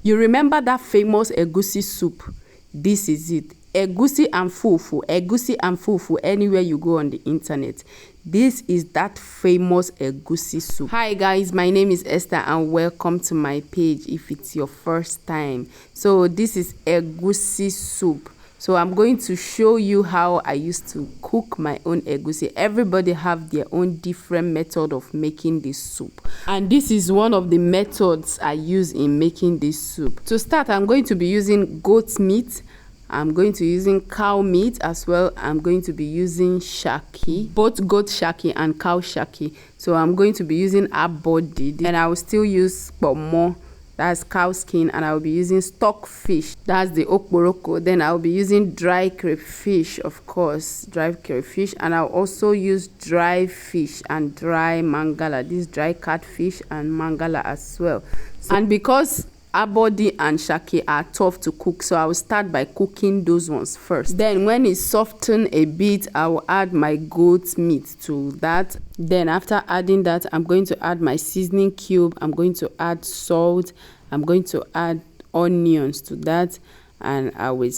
You remember that famous egusi soup? This is it. Egusi and fufu, anywhere you go on the internet. This is that famous egusi soup. Hi guys, my name is Esther and welcome to my page if it's your first time. So this is egusi soup. So I'm going to show you how I used to cook my own egusi. Everybody have their own different method of making this soup. And this is one of the methods I use in making this soup. To start, I'm going to be using goat meat. I'm going to be using cow meat as well. I'm going to be using shaki, both goat shaki and cow shaki. So I'm going to be using a body, and I will still use pomo, that's cow skin, and I will be using stock fish, that's the okporoko. Then I will be using dry crayfish, of course, dry crayfish, and I'll also use dry fish and dry mangala, this dry catfish and mangala as well. And because abodi and shaki are tough to cook, so I will start by cooking those ones first. Then when it softens a bit, I will add my goat meat to that. Then after adding that, I'm going to add my seasoning cube. I'm going to add salt. I'm going to add onions to that, and I will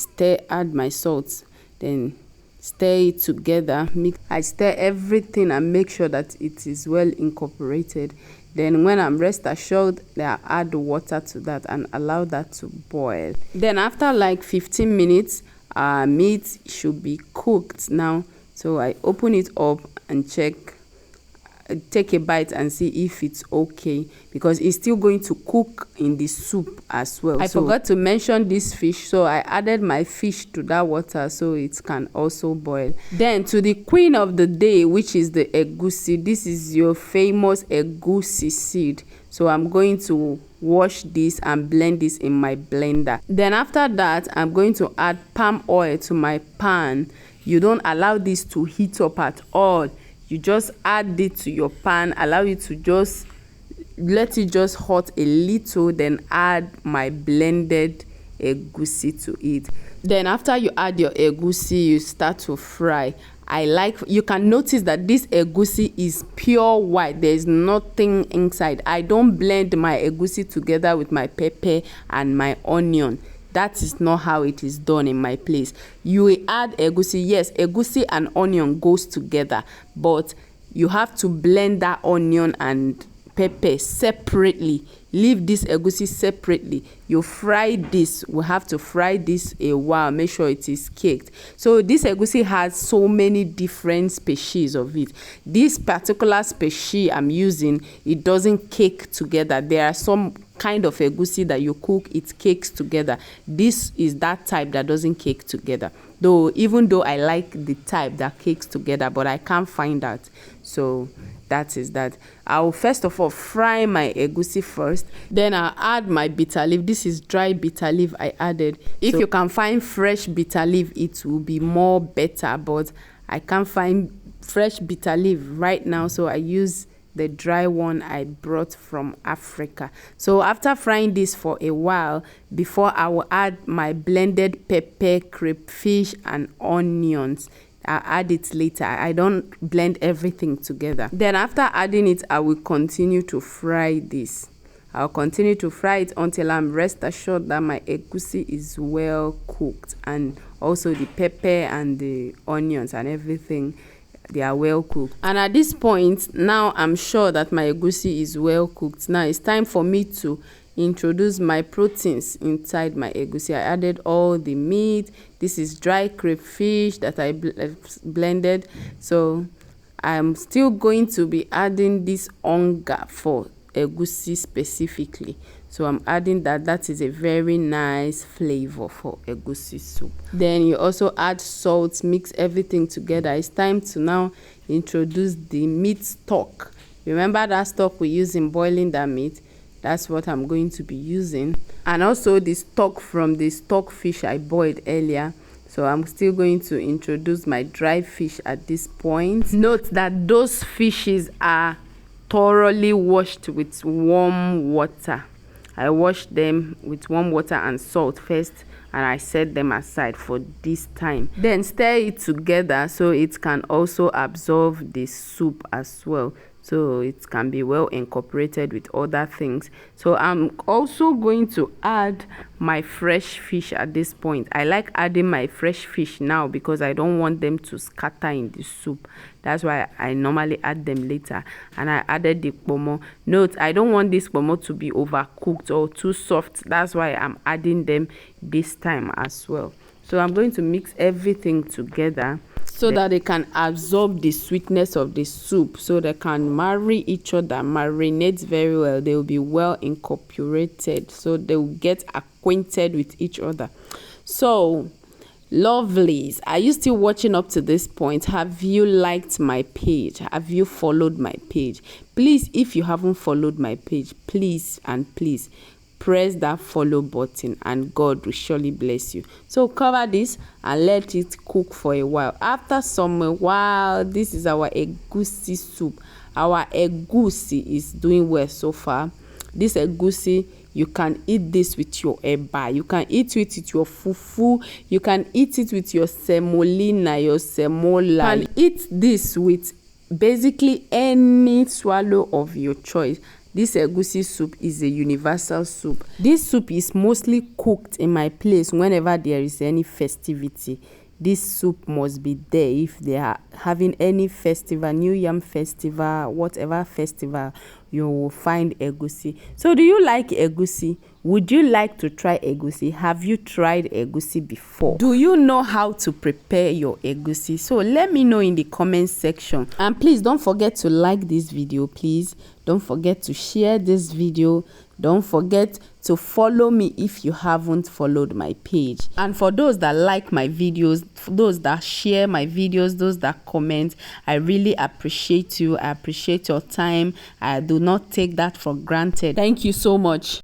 add my salt. Then stir it together. I stir everything and make sure that it is well incorporated. Then when I'm rest assured, I add water to that and allow that to boil. Then after like 15 minutes, our meat should be cooked now. So I open it up and take a bite and see if it's okay, because it's still going to cook in the soup as well. I forgot to mention this fish, so I added my fish to that water so it can also boil. Then to the queen of the day, which is the egusi. This is your famous egusi seed. So I'm going to wash this and blend this in my blender. Then after that, I'm going to add palm oil to my pan. You don't allow this to heat up at all. You just add it to your pan, allow it to just let it just hot a little, then add my blended egusi to it. Then after you add your egusi, you start to fry. You can notice that this egusi is pure white. There is nothing inside. I don't blend my egusi together with my pepper and my onion. That is not how it is done in my place. You will add egusi. Yes, egusi and onion goes together, but you have to blend that onion and pepper separately. Leave this egusi separately. You fry this. We have to fry this a while. Make sure it is caked. So this egusi has so many different species of it. This particular species I'm using, it doesn't cake together. There are some kind of egusi that you cook, it cakes together. This is that type that doesn't cake together. Even though I like the type that cakes together, but I can't find that. So that is that. I will first of all fry my egusi first. Then I'll add my bitter leaf. This is dry bitter leaf I added. If you can find fresh bitter leaf, it will be more better, but I can't find fresh bitter leaf right now, so I use the dry one I brought from Africa. So after frying this for a while, before I will add my blended pepper, crayfish and onions. I'll add it later. I don't blend everything together. Then after adding it, I will continue to fry this. I'll continue to fry it until I'm rest assured that my egusi is well cooked, and also the pepper and the onions and everything, they are well cooked. And at this point, now I'm sure that my egusi is well cooked. Now it's time for me to introduce my proteins inside my egusi. I added all the meat. This is dry crayfish that I blended. So I'm still going to be adding this onga for egusi specifically. So I'm adding that. That is a very nice flavor for egusi soup. Then you also add salt, mix everything together. It's time to now introduce the meat stock. Remember that stock we use in boiling that meat? That's what I'm going to be using. And also the stock from the stock fish I boiled earlier. So I'm still going to introduce my dry fish at this point. Note that those fishes are thoroughly washed with warm water. I washed them with warm water and salt first, and I set them aside for this time. Then stir it together so it can also absorb the soup as well. so it can be well incorporated with other things. So I'm also going to add my fresh fish at this point. I like adding my fresh fish now because I don't want them to scatter in the soup. That's why I normally add them later. And I added the pomo. Note, I don't want this pomo to be overcooked or too soft. That's why I'm adding them this time as well. So I'm going to mix everything together so that they can absorb the sweetness of the soup, so they can marry each other, marinate very well. They will be well incorporated, so they will get acquainted with each other. So lovelies, are you still watching up to this point? Have you liked my page? Have you followed my page? Please, if you haven't followed my page, please and please press that follow button and God will surely bless you. So cover this and let it cook for a while. After some while, this is our egusi soup. Our egusi is doing well so far. This egusi, you can eat this with your eba, you can eat it with your fufu, you can eat it with your semolina, your semola. You can eat this with basically any swallow of your choice. This egusi soup is a universal soup. This soup is mostly cooked in my place whenever there is any festivity. This soup must be there if they are having any festival, New Yam festival, whatever festival, you will find egusi. So do you like egusi? Would you like to try egusi? Have you tried egusi before? Do you know how to prepare your egusi? So let me know in the comment section. And please don't forget to like this video, please. Don't forget to share this video. Don't forget to follow me if you haven't followed my page. And for those that like my videos, for those that share my videos, those that comment, I really appreciate you. I appreciate your time. I do not take that for granted. Thank you so much.